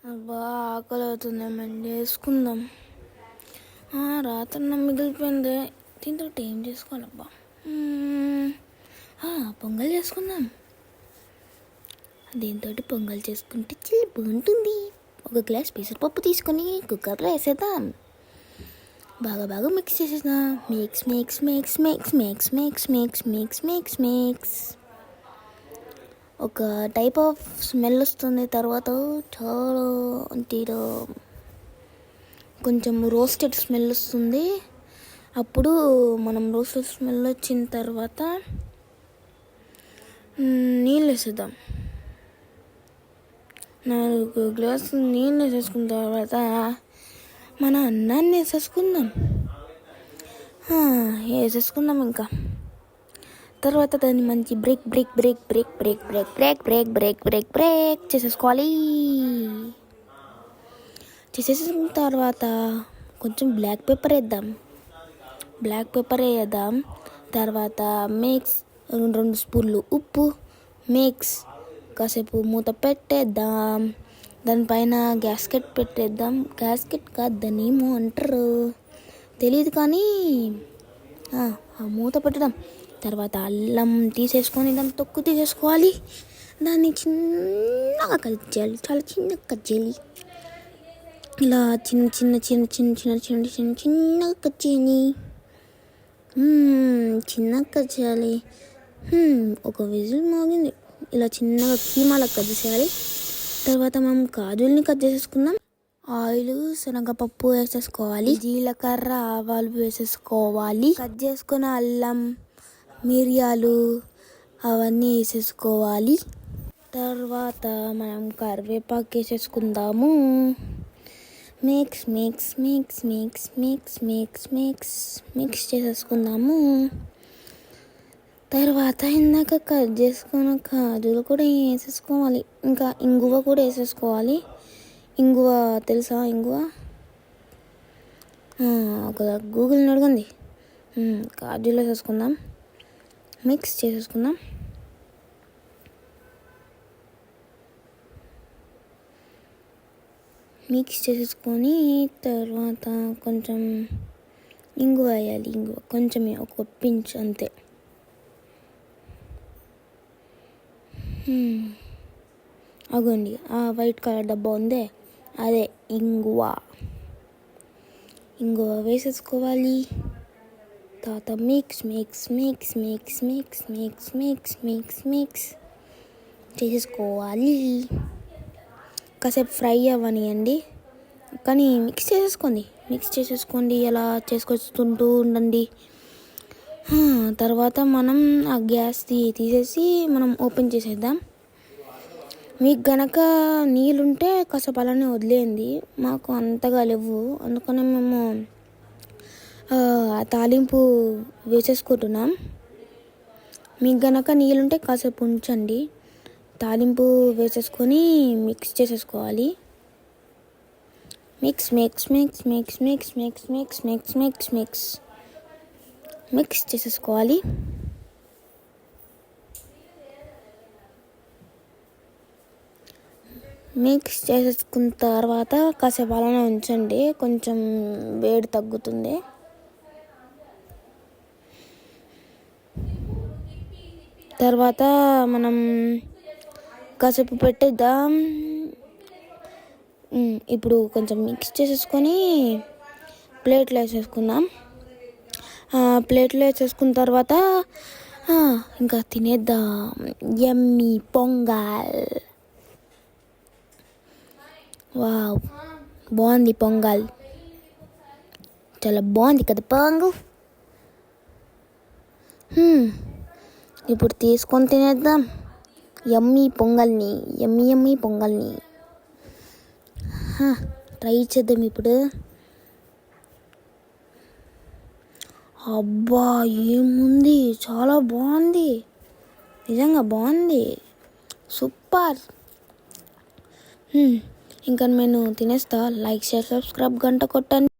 అబ్బా ఆకలి అవుతుందేమండి, వేసుకుందాం. రాత్రి మిగిలిపోయింది, దీంతో ఏం చేసుకోవాలబ్బా. పొంగల్ చేసుకుందాం. దీంతో పొంగల్ చేసుకుంటే చిల్లి బాగుంటుంది. ఒక గ్లాస్ పెసరపప్పు తీసుకొని కుక్కర్లో వేసేద్దాం. బాగా మిక్స్ చేసేద్దాం. Mix mix mix mix mix mix mix mix mix mix ఒక టైప్ ఆఫ్ స్మెల్ వస్తుంది. తర్వాత చాలా అంటే కొంచెం రోస్టెడ్ స్మెల్ వస్తుంది. అప్పుడు మనం రోస్టెడ్ స్మెల్ వచ్చిన తర్వాత నీళ్ళు వేసేద్దాం. 4 గ్లాసులు నీళ్ళు వేసేసుకున్న తర్వాత మన అన్నాన్ని వేసేసుకుందాం. ఇంకా తర్వాత దాన్ని మంచి బ్రేక్ చేసేసుకోవాలి. చేసేసిన తర్వాత కొంచెం బ్లాక్ పెప్పర్ వేద్దాం. తర్వాత మిక్స్ 2 స్పూన్లు ఉప్పు మిక్స్ కాసేపు మూత పెట్టేద్దాం. దానిపైన గ్యాస్కెట్ పెట్టేద్దాం. గ్యాస్కెట్ కాదు, దాన్ని ఏమో అంటారు తెలియదు, కానీ మూత పెట్టడం. తర్వాత అల్లం తీసేసుకొని దాన్ని తొక్కు తీసేసుకోవాలి. దాన్ని చిన్నగా కట్ చేయాలి, చాలా చిన్నగా కట్ చేయాలి. ఇలా చిన్నగా కట్ చేయాలి. చిన్నగా కట్ చేయాలి. ఒక విజిల్ మోగింది. ఇలా చిన్నగా కీమాలకు కట్ చేయాలి. తర్వాత మనం కాజుల్ని కట్ చేసేసుకుందాం. ఆయిల్, శనగపప్పు వేసేసుకోవాలి. జీలకర్ర, ఆవాలు వేసేసుకోవాలి. కట్ చేసుకున్న అల్లం, మిరియాలు అవన్నీ వేసేసుకోవాలి. తర్వాత మనం కరివేపాకు వేసేసుకుందాము. మిక్స్ చేసేసుకుందాము. తర్వాత ఇందాక కట్ చేసుకున్న కాజులు కూడా వేసేసుకోవాలి. ఇంకా ఇంగువ కూడా వేసేసుకోవాలి. ఇంగువ తెలుసా? ఒక గూగుల్ని అడగండి. కాజులు వేసేసుకుందాం. మిక్స్ చేసేసుకుందాం. మిక్స్ చేసేసుకొని తర్వాత కొంచెం ఇంగువ వేయాలి. కొంచెమే, ఒక పించ్ అంతే. అగోండి, ఆ వైట్ కలర్ డబ్బా ఉందే, అదే ఇంగువ వేసేసుకోవాలి. తర్వాత మిక్స్ చేసేసుకోవాలి. కాసేపు ఫ్రై అవ్వనియండి, కానీ మిక్స్ చేసేసుకోండి. అలా చేసుకొస్తుంటూ ఉండండి. తర్వాత మనం ఆ గ్యాస్ తీసేసి మనం ఓపెన్ చేసేద్దాం. మీకు గనక నీళ్ళుంటే కాసేపు అలానే వదిలేయండి. మాకు అంతగా లేవు, అందుకని మేము తాలింపు వేసేసుకుంటున్నాం. మీకు గనక నీళ్ళుంటే కాసేపు ఉంచండి. తాలింపు వేసేసుకొని మిక్స్ చేసేసుకోవాలి. మిక్స్ చేసేసుకోవాలి. మిక్స్ చేసేసుకున్న తర్వాత కాసేపు అలానే ఉంచండి, కొంచెం వేడి తగ్గుతుంది. తర్వాత మనం కాసేపు పెట్టేద్దాం. ఇప్పుడు కొంచెం మిక్స్ చేసేసుకొని ప్లేట్లో వేసేసుకుందాం. ప్లేట్లో వేసేసుకున్న తర్వాత ఇంకా తినేద్దాం. యమ్మీ పొంగల్. వావ్, బాగుంది పొంగల్, చాలా బాగుంది కదా పొంగల్. ఇప్పుడు తీసుకొని తినేద్దాం యమ్మీ పొంగల్ని. ట్రై చేద్దాం ఇప్పుడు. అబ్బా, ఏముంది, చాలా బాగుంది, నిజంగా బాగుంది, సూపర్. ఇంకా నేను తినేస్తా. లైక్, షేర్, సబ్స్క్రైబ్, గంట కొట్టండి.